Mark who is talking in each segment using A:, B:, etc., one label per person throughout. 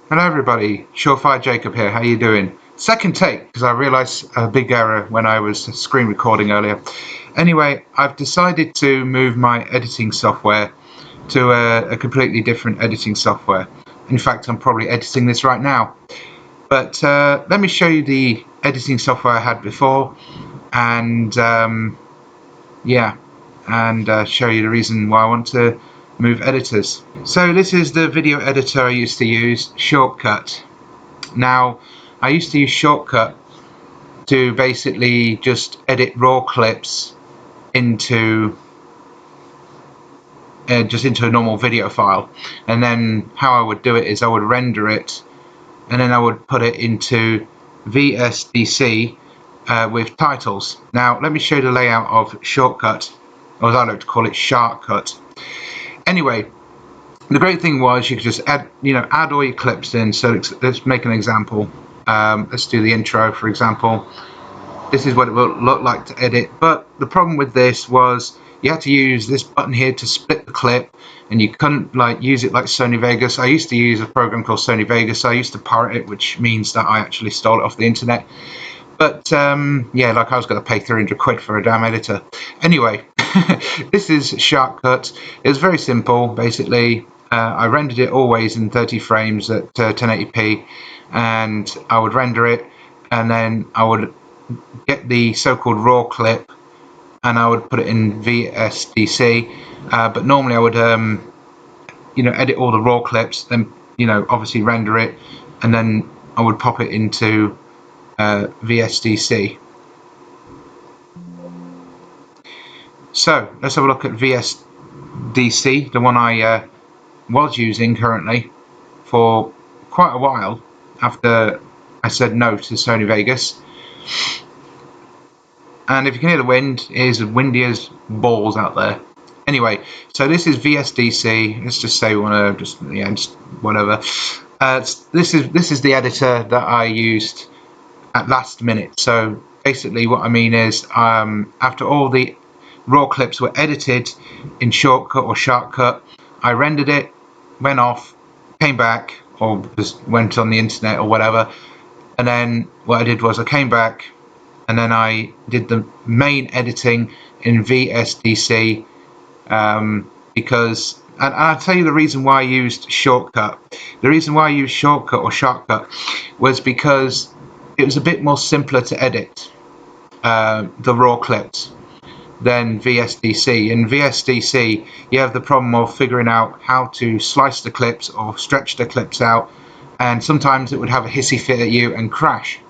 A: Hello everybody, Surefirejacob here, how you doing? Second take, because I realised a big error when I was screen recording earlier. Anyway, I've decided to move my editing software to a completely different editing software. In fact, I'm probably editing this right now. But let me show you the editing software I had before, and show you the reason why I want to move editors. So this is the video editor I used to use, Shortcut. Now, I used to use Shortcut to basically just edit raw clips into a normal video file, and then how I would do it is I would render it, and then I would put it into VSDC with titles. Now, let me show you the layout of Shortcut, or as I like to call it, Sharkcut. Anyway, the great thing was you could just add all your clips in. So let's make an example. Let's do the intro, for example. This is what it will look like to edit. But the problem with this was you had to use this button here to split the clip, and you couldn't use it like Sony Vegas. I used to use a program called Sony Vegas. I used to pirate it, which means that I actually stole it off the internet. But I was going to pay 300 quid for a damn editor. Anyway, this is Sharkcut. It was very simple, basically. I rendered it always in 30 frames at 1080p, and I would render it, and then I would get the so-called raw clip, and I would put it in VSDC. But normally I would, edit all the raw clips, then obviously render it, and then I would pop it into VSDC. So let's have a look at VSDC, the one I was using currently for quite a while after I said no to Sony Vegas. And if you can hear the wind, it is windy as balls out there. Anyway, so this is VSDC. Let's just say we want to just whatever. This is the editor that I used at last minute. So basically what I mean is after all the raw clips were edited in Shortcut or Sharkcut, I rendered it, went off, came back, or just went on the internet or whatever, and then what I did was I came back, and then I did the main editing in VSDC, because, and I'll tell you the reason why I used Shortcut. The reason why I used Shortcut or Sharkcut was because it was a bit more simpler to edit the raw clips than VSDC. In VSDC, you have the problem of figuring out how to slice the clips or stretch the clips out, and sometimes it would have a hissy fit at you and crash.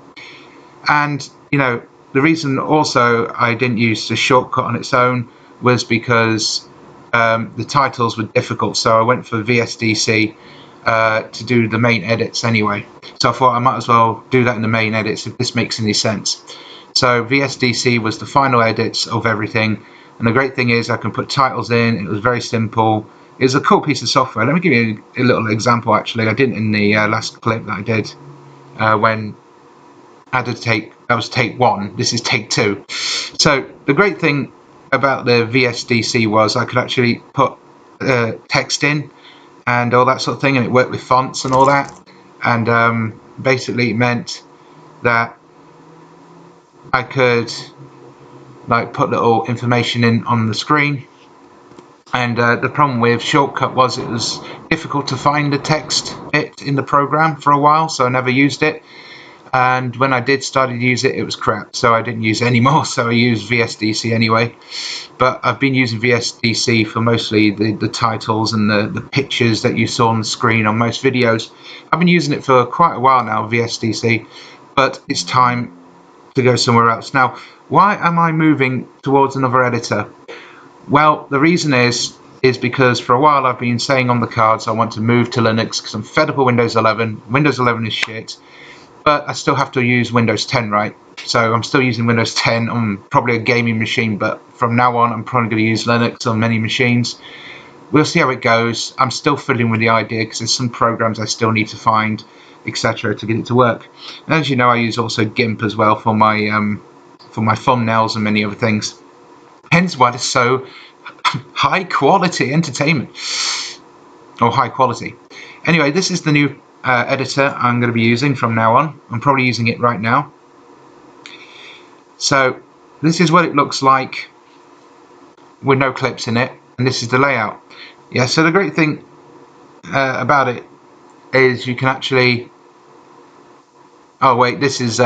A: And the reason also I didn't use the Shortcut on its own was because the titles were difficult, so I went for VSDC to do the main edits anyway. So I thought I might as well do that in the main edits if this makes any sense. So VSDC was the final edits of everything, and the great thing is I can put titles in. It was very simple. It was a cool piece of software. Let me give you a little example. Actually, I did it in the last clip that I did when I had to take. That was take one. This is take two. So the great thing about the VSDC was I could actually put text in and all that sort of thing, and it worked with fonts and all that. And basically, it meant that I could put little information in on the screen. And the problem with Shortcut was it was difficult to find the text in the program for a while, so I never used it. And when I did start to use it, it was crap, so I didn't use it anymore. So I used VSDC anyway. But I've been using VSDC for mostly the titles and the pictures that you saw on the screen on most videos. I've been using it for quite a while now, VSDC, but it's time to go somewhere else. Now, why am I moving towards another editor? Well, the reason is because for a while I've been saying on the cards I want to move to Linux because I'm fed up of Windows 11. Windows 11 is shit, but I still have to use Windows 10, right? So I'm still using Windows 10 on probably a gaming machine, but from now on I'm probably going to use Linux on many machines. We'll see how it goes. I'm still fiddling with the idea because there's some programs I still need to find, etc., to get it to work. And as you know, I use also GIMP as well for my thumbnails and many other things. Hence why it's so high quality entertainment, or high quality. Anyway, this is the new editor I'm going to be using from now on. I'm probably using it right now. So this is what it looks like with no clips in it, and this is the layout. Yeah, so the great thing about it is you can actually, oh wait, this is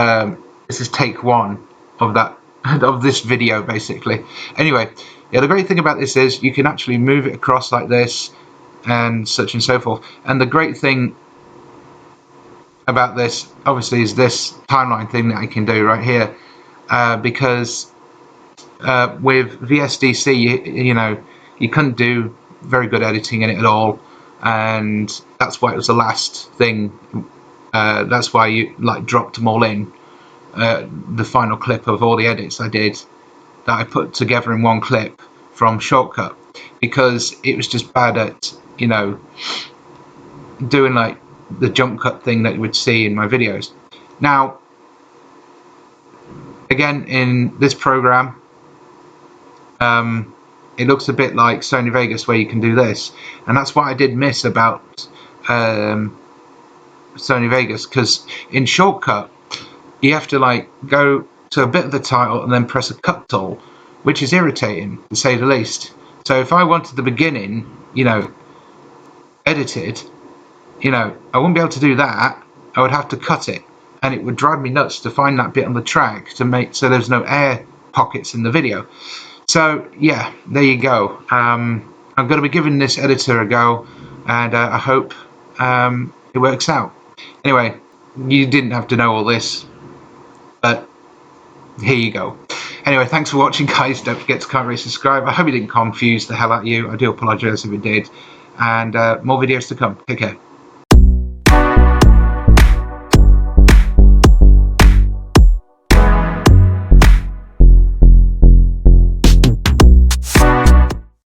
A: take one of that of this video basically. Anyway, yeah, the great thing about this is you can actually move it across like this and such and so forth. And the great thing about this obviously is this timeline thing that I can do right here, because with VSDC you know, you couldn't do very good editing in it at all, and that's why it was the last thing. That's why you like dropped them all in, the final clip of all the edits I did that I put together in one clip from Shortcut, because it was just bad at, you know, doing like the jump cut thing that you would see in my videos. Now again, in this program, it looks a bit like Sony Vegas where you can do this, and that's what I did miss about Sony Vegas, because in Shortcut you have to like go to a bit of the title and then press a cut tool, which is irritating to say the least. So if I wanted the beginning, you know, edited, you know, I wouldn't be able to do that. I would have to cut it, and it would drive me nuts to find that bit on the track to make so there's no air pockets in the video. So yeah, there you go. I'm going to be giving this editor a go, and I hope it works out. Anyway, you didn't have to know all this, but here you go. Anyway, thanks for watching, guys. Don't forget to comment, rate, subscribe. I hope it didn't confuse the hell out of you. I do apologise if it did. And more videos to come. Take care.